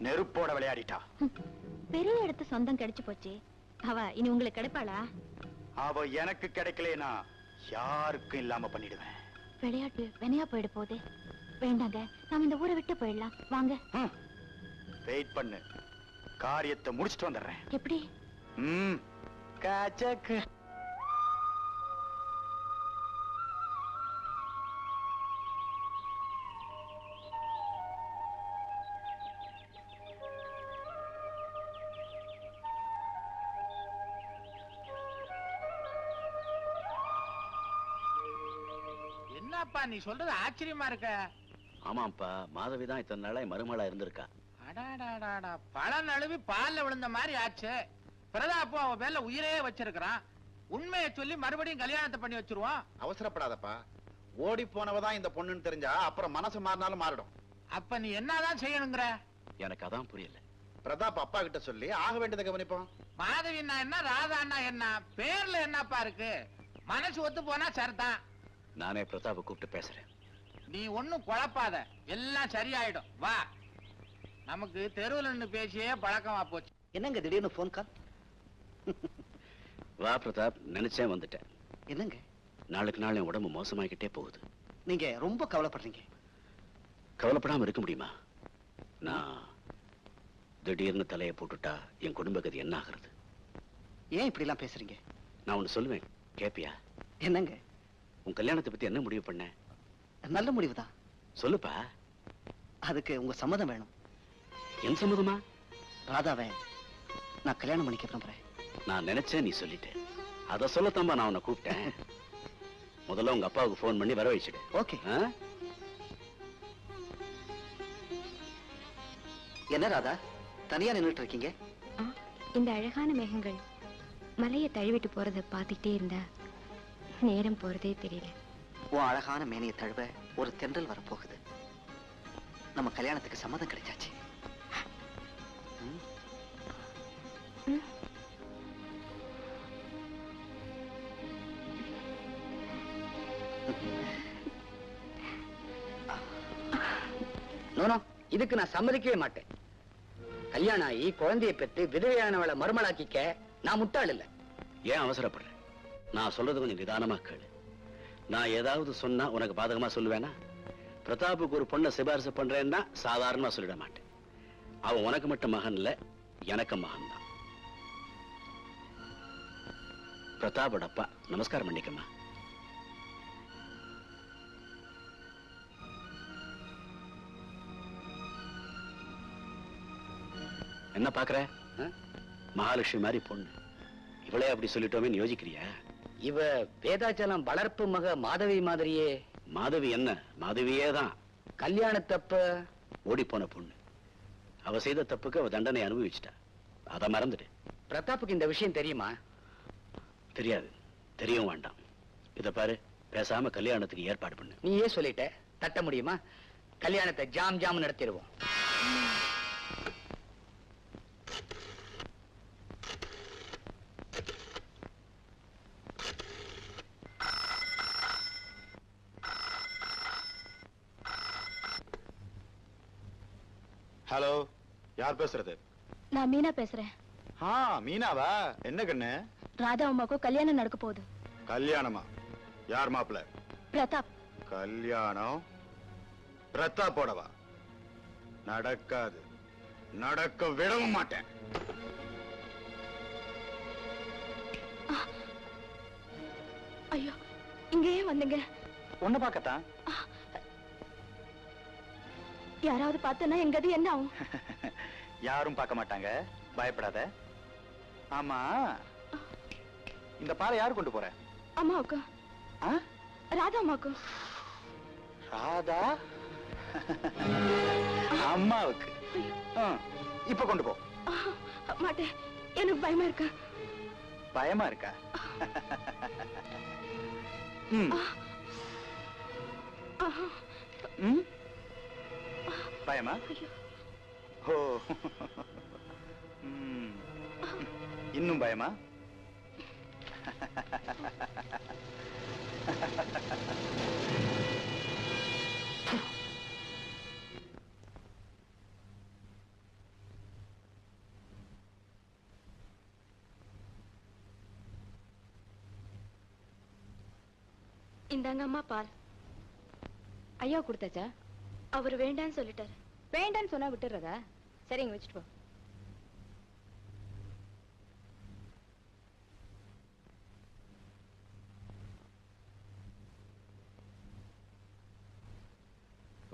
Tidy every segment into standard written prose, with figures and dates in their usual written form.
நெருப்போட விளையாடிட்டா. பெரிய இடத்து சொந்தம் கிடைச்சு போச்சு. அவ இனி உங்களுக்கு கிடைப்பாளா? அவ எனக்கு கிடைக்கலனா யாருக்கும் இல்லாம பண்ணிடுவேன். விளையாட்டு வினையா போயிட போதே. வேண்டாங்க, நாம இந்த ஊரை விட்டு போயிடலாம். வாங்க. வெயிட் பண்ணு, காரியத்தை முடிச்சிட்டு வந்துடுறேன். எப்படி? காச்சக்கு. என்னப்பா நீ சொல்றது ஆச்சரியமா இருக்க. ஆமாப்பா, மாதவிதான் இத்தனை நாளா மருமகளா இருந்திருக்கா. அடாடாடாடா, பல நழுவி பால்ல விழுந்த மாதிரி ஆச்சு. பிரதாப்போ அவ பேர்ல உயிரே வச்சிருக்கிறான். உண்மையை சொல்லி மறுபடியும் கல்யாணத்தை பண்ணி வச்சிருவான். அவசரப்படாதப்பா. ஓடி போனவதான் இந்த பொண்ணுன்னு தெரிஞ்சா அப்புறம் மனசு மாறினாலும் மாறிடும். அப்ப நீ என்னதான் செய்யணுங்கிற? எனக்கு அதான் புரியல. பிரதாப் அப்பா கிட்ட சொல்லி ஆக வேண்டியதை கவனிப்போம். மாதவின்னா என்ன, ராதான்னா என்ன, பேர்ல என்னப்பா இருக்கு? மனசு ஒத்து போனா சரிதான். நானே பிரதாப்பை கூப்பிட்டு பேசுறேன். நீ ஒண்ணும் குழப்பாத, எல்லாம் சரியாயிடும். வா, நமக்கு தெருவில் நின்று பேசியே பழக்கமா போச்சு. என்னங்க திடீர்னு போன் கால்? வா பிரதாப், நினைச்சேன் வந்துட்டேன். என்னங்க நாளுக்கு நாள் என் உடம்பு மோசமாகிக்கிட்டே போகுது. நீங்க ரொம்ப கவலைப்படுறீங்க. கவலைப்படாம இருக்க முடியுமா? நான் திடீர்னு தலையை போட்டுட்டா என் குடும்ப கதி என்ன ஆகுறது? ஏன் இப்படி எல்லாம் பேசுறீங்க? நான் ஒண்ணு சொல்லுவேன், கேப்பியா? என்னங்க? உன் கல்யாணத்தை பத்தி என்ன முடிவு பண்ண? நல்ல முடிவுதான். சொல்லுப்பா. அதுக்கு உங்க சம்மதம் வேணும். என் சம்மதமா? ராதாவை நான் கல்யாணம் பண்ணிக்க விரும்புறேன். நான் நினைச்சேன், நீ சொல்லிட்டேன். அத சொல்லத்தாம்பா நான் உன்னை கூப்பிட்டேன். முதல்ல உங்க அப்பாவுக்கு போன் பண்ணி வர வச்சுடு. ஓகே. என்ன ராதா, தனியா நின்றுட்டு இருக்கீங்க? இந்த அழகான மேகங்கள் மலையை தழுவிட்டு போறதை பார்த்துட்டே இருந்தா நேரம் போறதே தெரியல. உன் அழகான மேனியை தழுவ ஒரு தென்றல் வரப்போகுது. நம்ம கல்யாணத்துக்கு சம்மதம் கிடைச்சாச்சு. இதுக்கு நான் சம்மதிக்கவே மாட்டேன். கல்யாணம் ஆகி குழந்தையை பெற்று விதவையானவளை மருமலாக்கிக்க நான் முட்டாள் இல்ல. ஏன் அவசரப்படுறேன்? நான் சொல்றது கொஞ்சம் நிதானமா கேளு. நான் ஏதாவது சொன்னா உனக்கு பாதகமா சொல்லுவேனா? பிரதாப்புக்கு ஒரு பொண்ணை சிபாரிசு பண்றேன்னா சாதாரணமா சொல்லிட மாட்டேன். அவன் உனக்கு மட்டும் மகன் இல்ல, எனக்கு மகன் தான். பிரதாபோட அப்பா, நமஸ்காரம் பண்ணிக்கம்மா. என்ன பாக்குற? மகாலட்சுமி மாதிரி பொண்ணு, இவளே அப்படி சொல்லிட்டோமே யோசிக்கிறியா? இவ வேதாச்சலம் வளர்ப்பு மக மாதவி மாதிரியே. மாதவி என்ன, மாதவியே தான். கல்யாணத்தப்ப ஓடி போன பொண்ணு. அவ செய்த தப்புக்கு அவ தண்டனை அனுபவிச்சிட்டா. அத மறந்துடு. பிரதாப்புக்கு இந்த விஷயம் தெரியுமா? தெரியாது, தெரியவும் வேண்டாம். இத பாரு, பேசாம கல்யாணத்துக்கு ஏற்பாடு பண்ணு. நீயே சொல்லிட்ட, தட்ட முடியுமா? கல்யாணத்தை ஜாம் ஜாம் நடத்திடுவோம். ஹலோ, யார் பேசுறது? நான் மீனா பேசுறேன். மீனாவா? என்ன கண்ணு? ராதா அம்மாக்கும் கல்யாணம் நடக்க போகுது. கல்யாணமா? யார் மாப்பிள்ள? பிரதாப். கல்யாணம் பிரதாப்போடவா? நடக்காது, நடக்க விடவும் மாட்டேன். ஐயோ, இங்கேயே வந்துங்க. ஒண்ணு பாக்கத்தான். யாராவது பார்த்தனா எங்கது என்ன ஆகும்? யாரும் பார்க்க மாட்டாங்க, பயப்படாத. ஆமா, இந்த பாலை யாரு கொண்டு போற? அம்மாவுக்கு. ராதா அம்மாவுக்கு. ராதா அம்மாவுக்கு? இப்ப கொண்டு போ. மாட்டேன், எனக்கு பயமா இருக்கா. பயமா இருக்கா? பயமா? ஓ, இன்னும் பயமா? இந்தாங்க அம்மா பால். ஐயா கொடுத்தாச்சா? அவர் வேண்டான்னு சொல்லிட்டாரு. வேண்டான்னு சொன்னா விட்டுறதா? சரிங்க, வச்சுட்டு போ.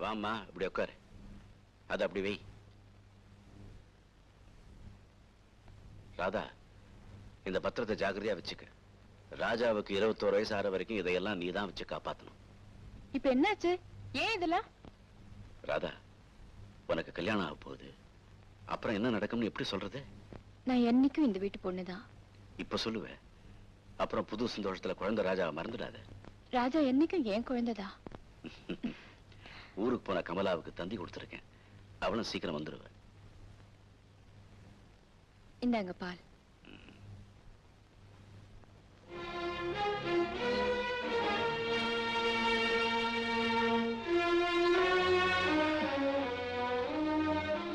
வாம்மா, இப்படி உட்காரு. அது அப்படி வை. ராதா, இந்த பத்திரத்தை ஜாக்கிரதையா வச்சுக்க. ராஜாவுக்கு 21 வயசு ஆற வரைக்கும் இதையெல்லாம் நீதான் வச்சு காப்பாத்தணும். இப்ப என்னாச்சு? ஏன் இதெல்லாம்? ராதா, உனக்கு கல்யாணம் ஆக போகுது. அப்புறம் என்ன நடக்கும்னு எப்படி சொல்றது? நான் என்னைக்கும் இந்த வீட்டு பொண்ணுதான். இப்ப சொல்லுவேன். அப்புறம் புது சந்தோஷத்துல குழந்தை ராஜாவை மறந்துடாத. ராஜா என்னைக்கும் என் குழந்தைதா. ஊருக்கு போன கமலாவுக்கு தந்தி கொடுத்துருக்கேன். அவளும் சீக்கிரம் வந்துருவ. இந்தாங்க பால்.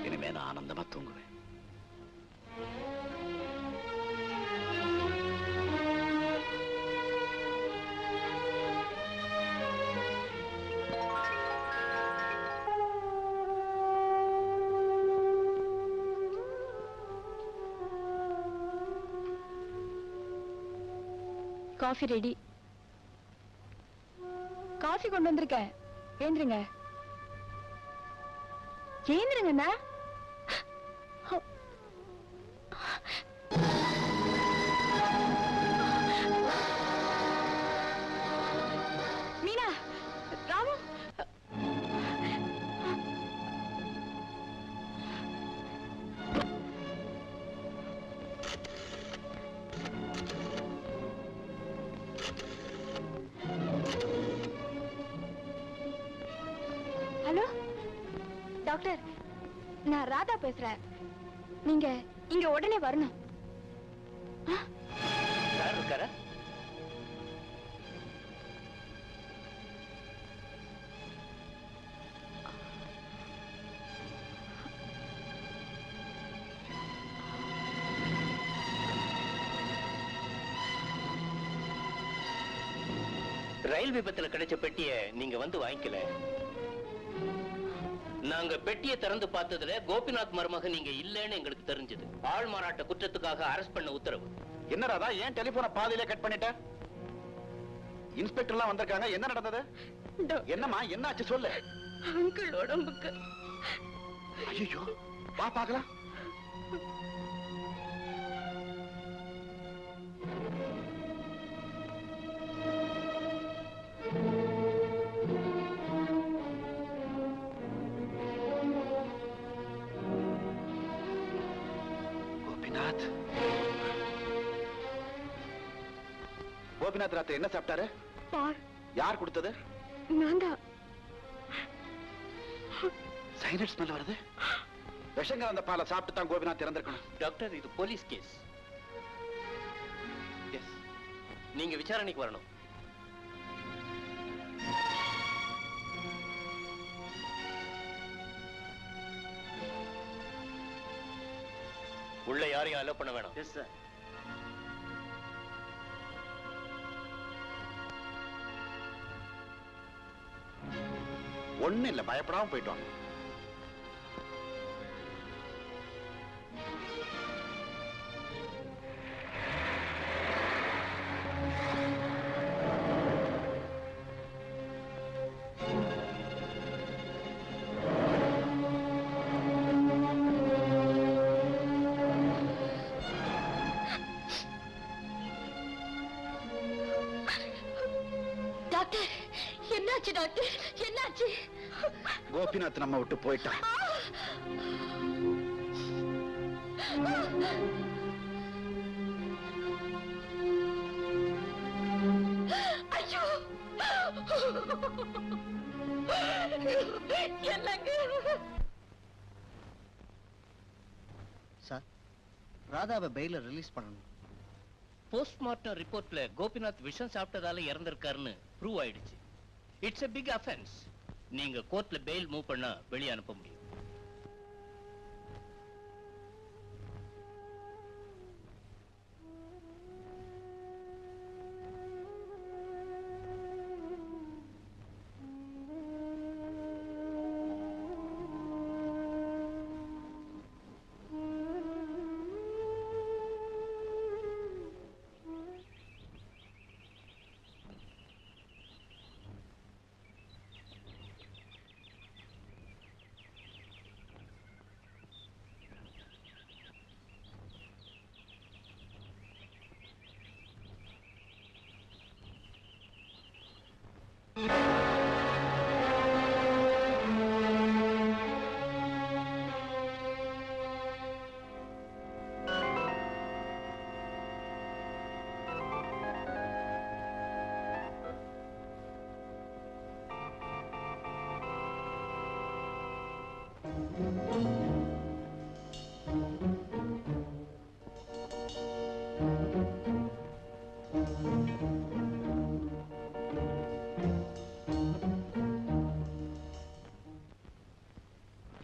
இனிமே நான் ஆனந்தமா தூங்குவேன். Coffee ready. காஃபி கொண்டு வந்திருக்கேன். ஏந்திருங்க. ஏந்திருங்கண்ணா. மீனா, ராமு. ஹலோ டாக்டர், நான் ராதா பேசுறேன். நீங்க இங்க உடனே வரணும். யார் இருக்கார? ரயில் விபத்துல கிடைச்ச பெட்டிய நீங்க வந்து வாங்கிக்கல. நாங்க பெட்டியை திறந்து பார்த்ததுல கோபிநாத் மருமகன் நீங்க இல்லன்னு எங்களுக்கு தெரிஞ்சது. ஆள் மாறாட்ட குற்றத்துக்காக அரெஸ்ட் பண்ண உத்தரவு. என்ன ராதா, ஏன் டெலிபோனை பாதியிலே கட் பண்ணிட்ட? இன்ஸ்பெக்டர் எல்லாம் வந்திருக்காங்க. என்ன நடந்தது? என்னம்மா, என்னாச்சு சொல்லு. அங்கிள் உடம்புக்கு. ஐயோ, வா பார்க்கலாம். கோபிநாத், கோபிநாத் ராத்திரி என்ன சாப்பிட்டாரு? பால். யார் கொடுத்தது? நான் தான். சைனட் ஸ்மெல் வருது. விஷங்க அந்த பாலை சாப்பிட்டு தான் கோபிநாத் இறந்திருக்கணும். டாக்டர், இது போலீஸ் கேஸ். எஸ், நீங்க விசாரணைக்கு வரணும். உள்ள யாரையும் அலோ பண்ண வேணாம். Yes sir. ஒண்ணு இல்ல, பயப்படாம போயிட்டு வாங்க. டாக்டர், என்னாச்சு டாக்டர்? என்னாச்சு? கோபிநாத் நம்ம விட்டு போயிட்டான். ஐயோ, என்னங்க? சார், ராதாவை பெயில ரிலீஸ் பண்ணணும். போஸ்ட்மார்ட்டம் ரிப்போர்ட்ல கோபிநாத் விஷம் சாப்பிட்டதால இறந்திருக்காருன்னு ப்ரூவ் ஆயிடுச்சு. It's a big offense. நீங்க கோர்ட்ல பெயில் மூவ் பண்ணா வெளியே அனுப்ப முடியும்.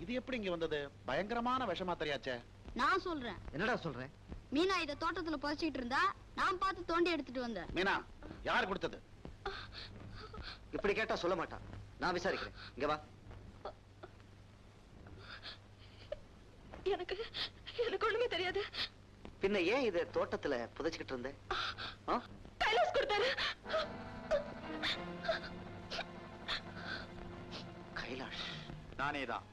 இது எப்படி இங்க வந்தது? பயங்கரமான விஷமா தெரியாச்சே. நான் சொல்றேன். என்னடா சொல்றேன்? மீனா இத தோட்டத்துல புதைச்சிட்டு இருந்தா நான் பார்த்து தோண்டி எடுத்துட்டு வந்தேன். மீனா, யார் கொடுத்தது? இப்படி கேட்டா சொல்ல மாட்டான். நான் விசாரிக்கிறேன். இங்க வா. எனக்கு ஒண்ணுமே தெரியாது. பின்ன ஏன் இத தோட்டத்துல புதைச்சிக்கிட்டு இருந்த? கைலாஸ் கொடுத்தாரு. கைலாஷ்? நானேதான்.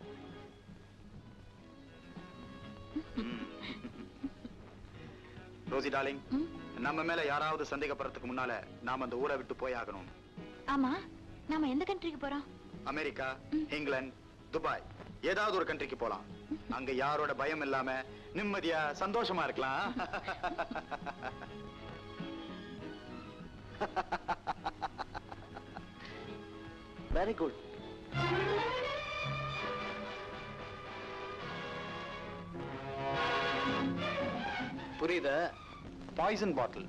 ரோசி டார்லிங், நம்ம மேல யாராவது சந்தேகப்படுறதுக்கு முன்னால நாம அந்த ஊரை விட்டு போய் ஆகணும். ஆமா, நாம எந்த கண்ட்ரிக்கு போறோம்? அமெரிக்கா, இங்கிலாந்து, துபாய், ஏதாவது ஒரு கண்ட்ரிக்கு போலாம். அங்க யாரோட பயம் இல்லாம நிம்மதியா சந்தோஷமா இருக்கலாம். Very good. புரியுதா? பாய்சன் பாட்டில்,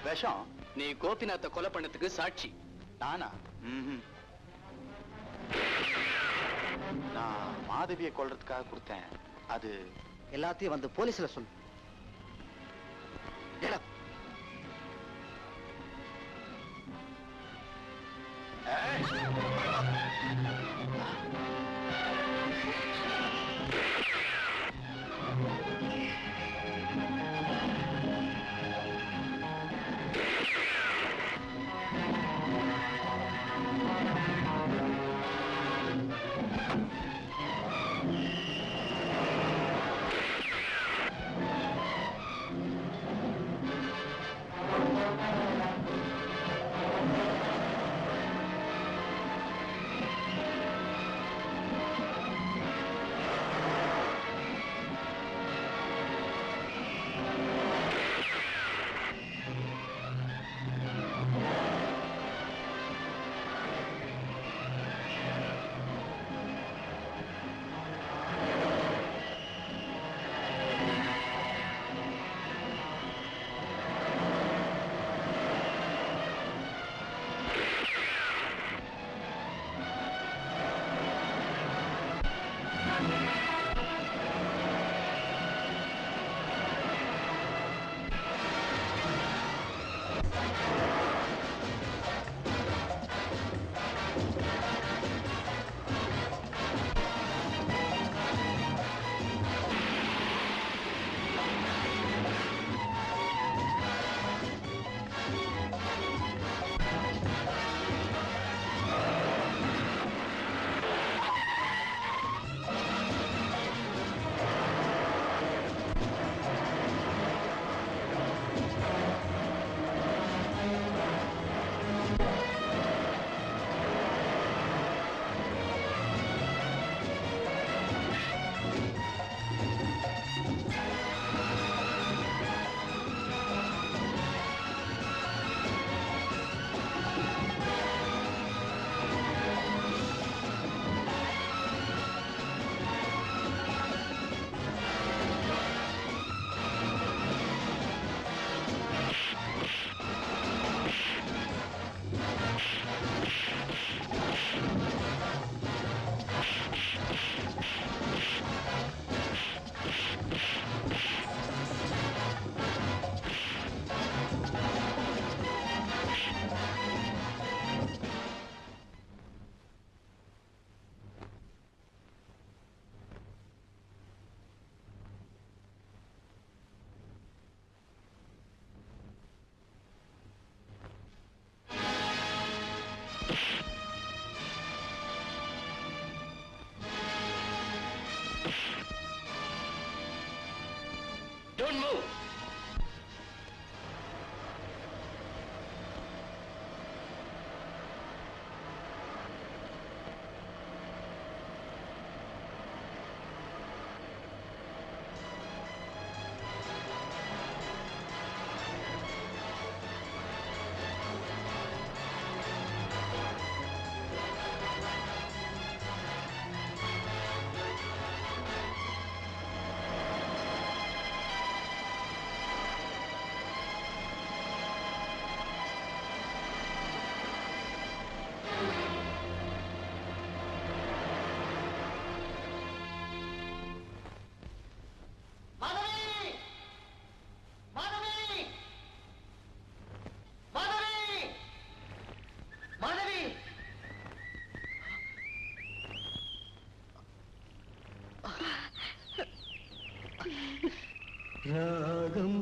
விஷம். நீ கோபிநாத்தை கொலை பண்ணதுக்கு சாட்சி. நானா? நான் மாதவியை கொல்றதுக்காக கொடுத்தேன். அது எல்லாத்தையும் வந்து போலீஸ்ல சொல்லு. Don't move. ராகம்